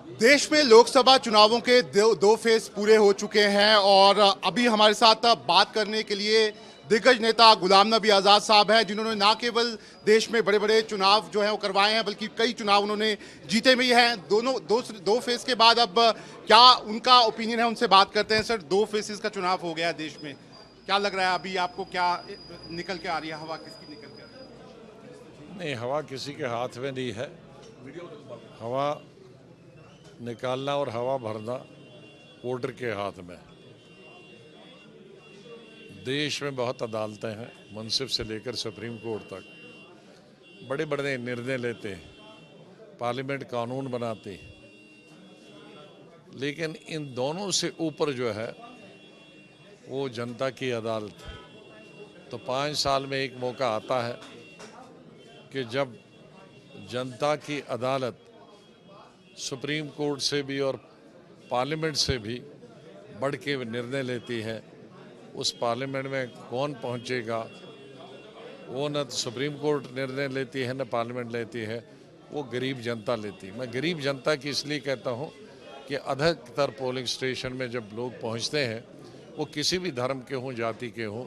देश में लोकसभा चुनावों के दो फेज पूरे हो चुके हैं और अभी हमारे साथ बात करने के लिए दिग्गज नेता गुलाम नबी आज़ाद साहब हैं, जिन्होंने ना केवल देश में बड़े बड़े चुनाव जो हैं वो करवाए हैं, बल्कि कई चुनाव उन्होंने जीते भी हैं। दोनों दो फेज के बाद अब क्या उनका ओपिनियन है, उनसे बात करते हैं। सर, दो फेजेस का चुनाव हो गया है देश में, क्या लग रहा है अभी आपको, क्या निकल के आ रही है हवा, किसकी निकल के आ रही है? नहीं, हवा किसी के हाथ में नहीं है। हवा निकालना और हवा भरना वोटर के हाथ में। देश में बहुत अदालतें हैं, मुंसिफ से लेकर सुप्रीम कोर्ट तक बड़े बड़े निर्णय लेते हैं, पार्लियामेंट कानून बनाती है, लेकिन इन दोनों से ऊपर जो है वो जनता की अदालत। तो 5 साल में एक मौका आता है कि जब जनता की अदालत सुप्रीम कोर्ट से भी और पार्लियामेंट से भी बढ़ के निर्णय लेती है। उस पार्लियामेंट में कौन पहुंचेगा, वो न तो सुप्रीम कोर्ट निर्णय लेती है न पार्लियामेंट लेती है, वो गरीब जनता लेती है। मैं गरीब जनता की इसलिए कहता हूं कि अधिकतर पोलिंग स्टेशन में जब लोग पहुंचते हैं, वो किसी भी धर्म के हों, जाति के हों,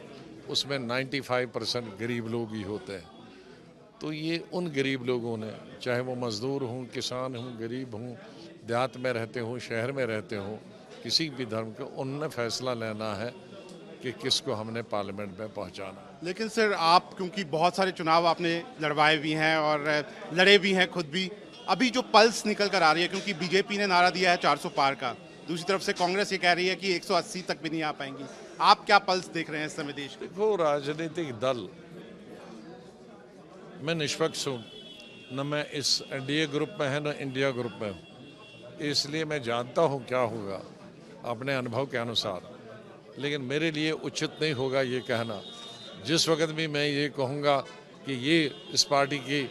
उसमें 95% गरीब लोग ही होते हैं। तो ये उन गरीब लोगों ने, चाहे वो मज़दूर हों, किसान हों, गरीब हों, देहात में रहते हों, शहर में रहते हों, किसी भी धर्म के, उनने फैसला लेना है कि किसको हमने पार्लियामेंट में पहुंचाना। लेकिन सर, आप क्योंकि बहुत सारे चुनाव आपने लड़वाए भी हैं और लड़े भी हैं खुद भी, अभी जो पल्स निकल कर आ रही है, क्योंकि बीजेपी ने नारा दिया है 400 पार का, दूसरी तरफ से कांग्रेस ये कह रही है कि 180 तक भी नहीं आ पाएंगी, आप क्या पल्स देख रहे हैं इस समय देश के? देखो, राजनीतिक दल, मैं निष्पक्ष हूँ, न मैं इस एनडीए ग्रुप में है न इंडिया ग्रुप में हूँ, इसलिए मैं जानता हूँ क्या होगा अपने अनुभव के अनुसार। लेकिन मेरे लिए उचित नहीं होगा ये कहना। जिस वक्त भी मैं ये कहूँगा कि ये इस पार्टी की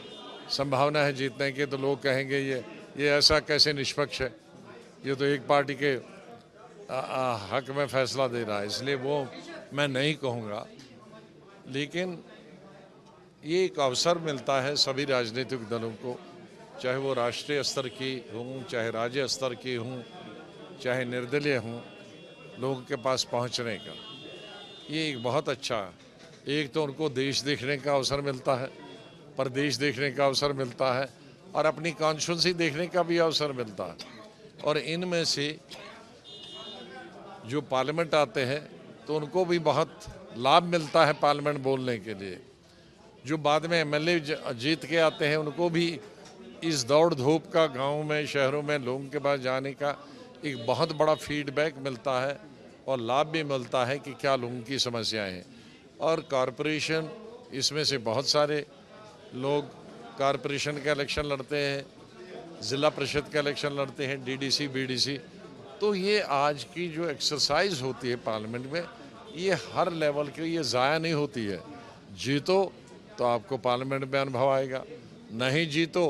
संभावना है जीतने की, तो लोग कहेंगे ये ऐसा कैसे निष्पक्ष है, ये तो एक पार्टी के हक में फैसला दे रहा है, इसलिए वो मैं नहीं कहूँगा। लेकिन ये एक अवसर मिलता है सभी राजनीतिक दलों को, चाहे वो राष्ट्रीय स्तर की हों, चाहे राज्य स्तर की हों, चाहे निर्दलीय हों, लोगों के पास पहुंचने का। ये एक बहुत अच्छा है। एक तो उनको देश देखने का अवसर मिलता है, प्रदेश देखने का अवसर मिलता है, और अपनी कॉन्स्टिट्यूंसी देखने का भी अवसर मिलता है। और इनमें से जो पार्लियामेंट आते हैं तो उनको भी बहुत लाभ मिलता है पार्लियामेंट बोलने के लिए। जो बाद में एमएलए जीत के आते हैं, उनको भी इस दौड़ धूप का गांव में, शहरों में लोगों के पास जाने का एक बहुत बड़ा फीडबैक मिलता है और लाभ भी मिलता है कि क्या लोगों की समस्याएं हैं। और कॉरपोरेशन, इसमें से बहुत सारे लोग कॉरपोरेशन का इलेक्शन लड़ते हैं, ज़िला परिषद का इलेक्शन लड़ते हैं, डीडीसी, बीडीसी। तो ये आज की जो एक्सरसाइज होती है पार्लियामेंट में, ये हर लेवल के, ये ज़ाया नहीं होती है। जीतो तो आपको पार्लियामेंट में अनुभव आएगा, नहीं जीतो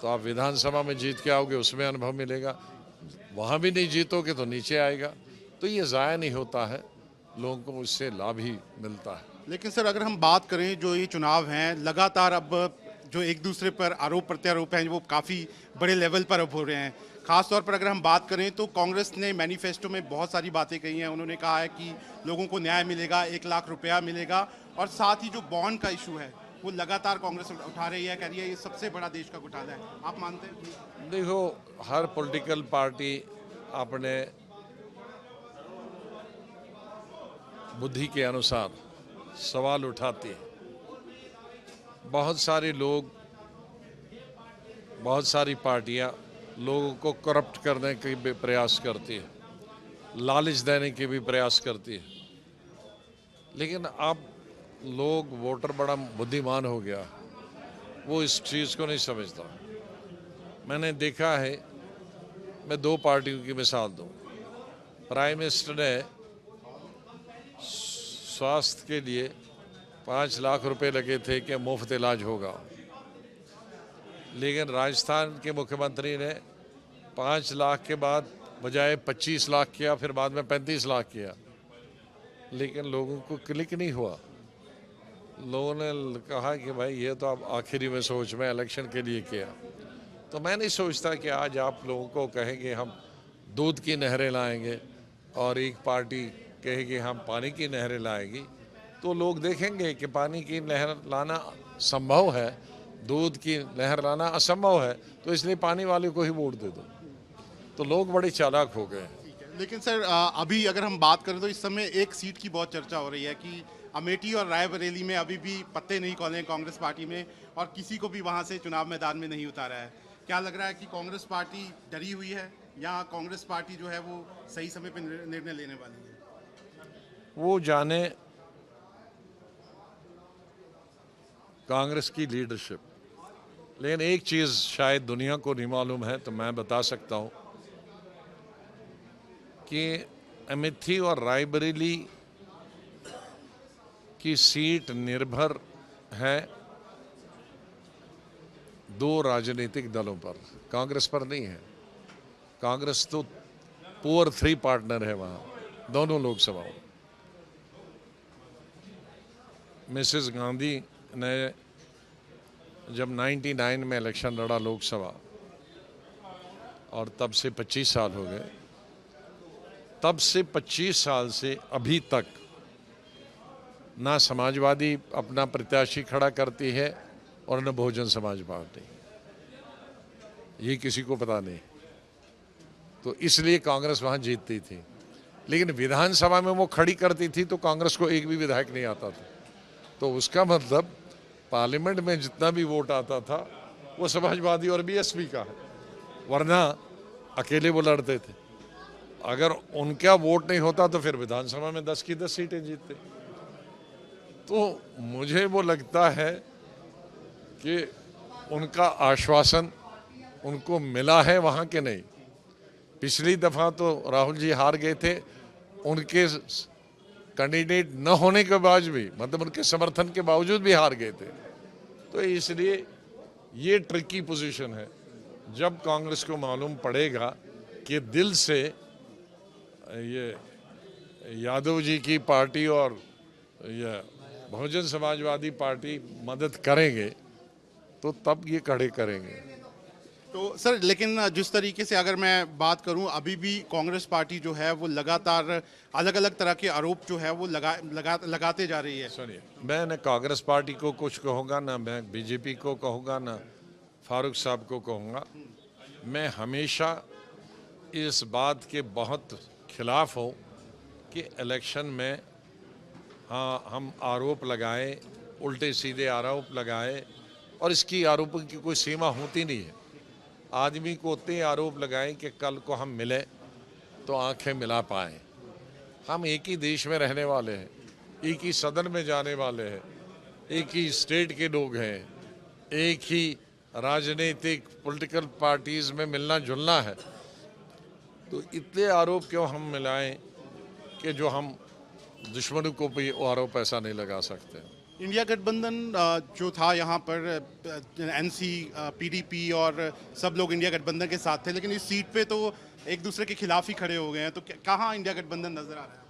तो आप विधानसभा में जीत के आओगे, उसमें अनुभव मिलेगा, वहाँ भी नहीं जीतोगे तो नीचे आएगा। तो ये ज़ाया नहीं होता है, लोगों को उससे लाभ ही मिलता है। लेकिन सर, अगर हम बात करें, जो ये चुनाव हैं लगातार अब जो एक दूसरे पर आरोप प्रत्यारोप हैं वो काफ़ी बड़े लेवल पर अब हो रहे हैं। खास तौर पर अगर हम बात करें तो कांग्रेस ने मैनिफेस्टो में बहुत सारी बातें कही हैं। उन्होंने कहा है कि लोगों को न्याय मिलेगा, 1 लाख रुपया मिलेगा, और साथ ही जो बॉन्ड का इशू है वो लगातार कांग्रेस उठा रही है, कह रही है ये सबसे बड़ा देश का घोटाला है। आप मानते हैं? देखो, हर पॉलिटिकल पार्टी अपने बुद्धि के अनुसार सवाल उठाती है। बहुत सारे लोग, बहुत सारी पार्टियां लोगों को करप्ट करने के भी प्रयास करती है, लालच देने के भी प्रयास करती है। लेकिन अब लोग, वोटर बड़ा बुद्धिमान हो गया, वो इस चीज़ को नहीं समझता। मैंने देखा है, मैं 2 पार्टियों की मिसाल दूं। प्राइम मिनिस्टर ने स्वास्थ्य के लिए 5 लाख रुपए लगे थे कि मुफ्त इलाज होगा, लेकिन राजस्थान के मुख्यमंत्री ने 5 लाख के बाद बजाय 25 लाख किया, फिर बाद में 35 लाख किया, लेकिन लोगों को क्लिक नहीं हुआ। लोगों ने कहा कि भाई ये तो अब आखिरी में सोच में इलेक्शन के लिए किया। तो मैं नहीं सोचता कि आज आप लोगों को कहेंगे हम दूध की नहरें लाएंगे और एक पार्टी कहेगी हम पानी की नहरें लाएगी, तो लोग देखेंगे कि पानी की नहर लाना संभव है, दूध की नहर लाना असंभव है, तो इसलिए पानी वाले को ही वोट दे दो। तो लोग बड़े चालाक हो गए हैं। लेकिन सर अभी अगर हम बात करें तो इस समय एक सीट की बहुत चर्चा हो रही है कि अमेठी और रायबरेली में अभी भी पत्ते नहीं खोले हैं कांग्रेस पार्टी में, और किसी को भी वहां से चुनाव मैदान में नहीं उतारा है। क्या लग रहा है कि कांग्रेस पार्टी डरी हुई है या कांग्रेस पार्टी जो है वो सही समय पर निर्णय लेने वाली है? वो जाने कांग्रेस की लीडरशिप, लेकिन एक चीज़ शायद दुनिया को नहीं मालूम है, तो मैं बता सकता हूँ कि अमेठी और रायबरेली की सीट निर्भर है दो राजनीतिक दलों पर, कांग्रेस पर नहीं है। कांग्रेस तो पुअर 3 पार्टनर है वहाँ दोनों लोकसभाओं। मिसेस गांधी ने जब 99 में इलेक्शन लड़ा लोकसभा, और तब से 25 साल हो गए, तब से 25 साल से अभी तक ना समाजवादी अपना प्रत्याशी खड़ा करती है और न बहुजन समाज पार्टी, ये किसी को पता नहीं। तो इसलिए कांग्रेस वहाँ जीतती थी, लेकिन विधानसभा में वो खड़ी करती थी तो कांग्रेस को एक भी विधायक नहीं आता था। तो उसका मतलब पार्लियामेंट में जितना भी वोट आता था वो समाजवादी और बीएसपी का है, वरना अकेले वो लड़ते थे। अगर उनका वोट नहीं होता तो फिर विधानसभा में 10 की 10 सीटें जीतते। तो मुझे वो लगता है कि उनका आश्वासन उनको मिला है वहाँ के नहीं। पिछली दफ़ा तो राहुल जी हार गए थे, उनके कैंडिडेट न होने के बाद भी, मतलब उनके समर्थन के बावजूद भी हार गए थे। तो इसलिए ये ट्रिकी पोजीशन है। जब कांग्रेस को मालूम पड़ेगा कि दिल से ये यादव जी की पार्टी और ये बहुजन समाजवादी पार्टी मदद करेंगे, तो तब ये खड़े करेंगे। तो सर लेकिन जिस तरीके से अगर मैं बात करूं, अभी भी कांग्रेस पार्टी जो है वो लगातार अलग अलग तरह के आरोप जो है वो लगाते जा रही है। सुनिए, मैं न कांग्रेस पार्टी को कुछ कहूँगा, ना मैं बीजेपी को कहूँगा, ना फारूक साहब को कहूँगा। मैं हमेशा इस बात के बहुत खिलाफ हूँ कि इलेक्शन में हाँ हम आरोप लगाएं, उल्टे सीधे आरोप लगाएं, और इसकी आरोपों की कोई सीमा होती नहीं है। आदमी को उतने आरोप लगाएं कि कल को हम मिले तो आंखें मिला पाएं। हम एक ही देश में रहने वाले हैं, एक ही सदन में जाने वाले हैं, एक ही स्टेट के लोग हैं, एक ही राजनीतिक पॉलिटिकल पार्टीज में मिलना जुलना है। तो इतने आरोप क्यों हम मिलाएं कि जो हम दुश्मनों को भी आरोप ऐसा नहीं लगा सकते। इंडिया गठबंधन जो था यहाँ पर एनसी, पीडीपी और सब लोग इंडिया गठबंधन के साथ थे, लेकिन इस सीट पे तो एक दूसरे के खिलाफ ही खड़े हो गए हैं। तो कहाँ इंडिया गठबंधन नजर आ रहा है?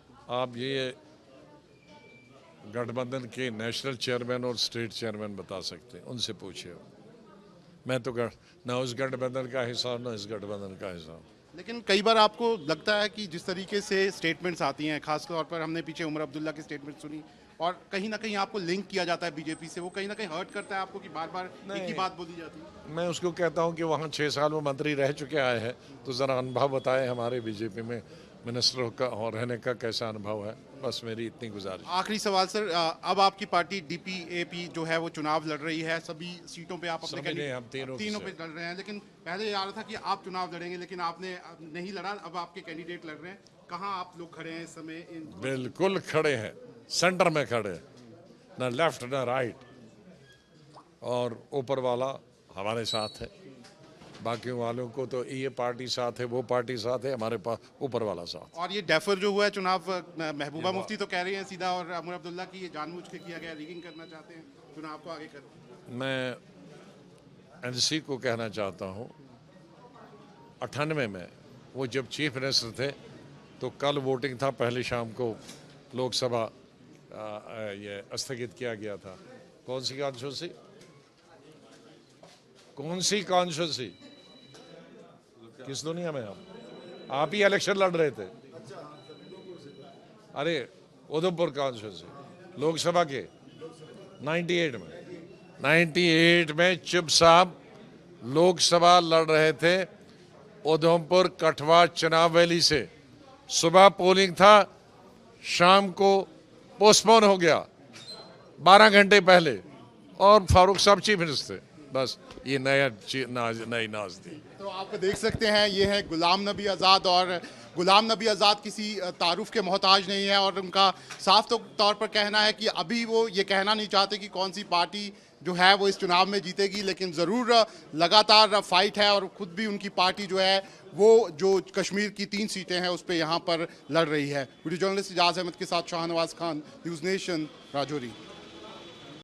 आप ये गठबंधन के नेशनल चेयरमैन और स्टेट चेयरमैन बता सकते हैं, उनसे पूछिए। मैं तो ना उस गठबंधन का हिस्सा हूं, ना इस गठबंधन का हिस्सा हूं। लेकिन कई बार आपको लगता है कि जिस तरीके से स्टेटमेंट्स आती हैं, खासतौर पर हमने पीछे उमर अब्दुल्ला की स्टेटमेंट सुनी, और कहीं ना कहीं आपको लिंक किया जाता है बीजेपी से, वो कहीं ना कहीं हर्ट करता है आपको कि बार बार एक ही बात बोली जाती है? मैं उसको कहता हूं कि वहाँ 6 साल वो मंत्री रह चुके आए हैं, तो ज़रा अनुभव बताए हमारे बीजेपी में मिनिस्टर का और रहने का कैसा अनुभव है। बस मेरी इतनी गुजारिश। आखिरी सवाल सर, अब आपकी पार्टी डीपीएपी जो है वो चुनाव लड़ रही है, सभी सीटों पे आप अपने हम तीनों पे लड़ रहे हैं, लेकिन पहले ये आ रहा था कि आप चुनाव लड़ेंगे, लेकिन आपने नहीं लड़ा, अब आपके कैंडिडेट लड़ रहे हैं। कहाँ आप लोग खड़े हैं इस समय? बिल्कुल खड़े हैं, सेंटर में खड़े हैं, ना लेफ्ट ना राइट, और ऊपर वाला हमारे साथ है। बाकी वालों को तो ये पार्टी साथ है, वो पार्टी साथ है, हमारे पास ऊपर वाला साथ। और ये डेफर जो हुआ है चुनाव, महबूबा मुफ्ती तो कह रही हैं सीधा, और उमर अब्दुल्ला की ये जानबूझ के किया गया, रिगिंग करना चाहते हैं चुनाव को आगे कर। मैं एनसी को कहना चाहता हूँ, 98 में वो जब चीफ मिनिस्टर थे तो कल वोटिंग था, पहली शाम को लोकसभा ये स्थगित किया गया था। कौन सी कॉन्स्टिट्यूंसी? किस दुनिया में आप ही इलेक्शन लड़ रहे थे। अरे उधमपुर कॉन्स्टिट्यूंसी लोकसभा के 98 में चुप साहब लोकसभा लड़ रहे थे उधमपुर कठवा चुनाव वैली से। सुबह पोलिंग था, शाम को पोस्टपोन हो गया 12 घंटे पहले, और फारूक साहब चीफ मिनिस्टर थे। बस ये नई नाज थी। तो आप देख सकते हैं, ये है गुलाम नबी आज़ाद, और गुलाम नबी आज़ाद किसी तारुफ के मोहताज नहीं है, और उनका साफ तौर पर कहना है कि अभी वो ये कहना नहीं चाहते कि कौन सी पार्टी जो है वो इस चुनाव में जीतेगी, लेकिन ज़रूर लगातार फाइट है, और ख़ुद भी उनकी पार्टी जो है वो जो कश्मीर की 3 सीटें हैं उस पर यहाँ पर लड़ रही है। वीडियो जर्नलिस्ट इजाज़ अहमद के साथ शाहनवाज खान, न्यूज़ नेशन, राजौरी।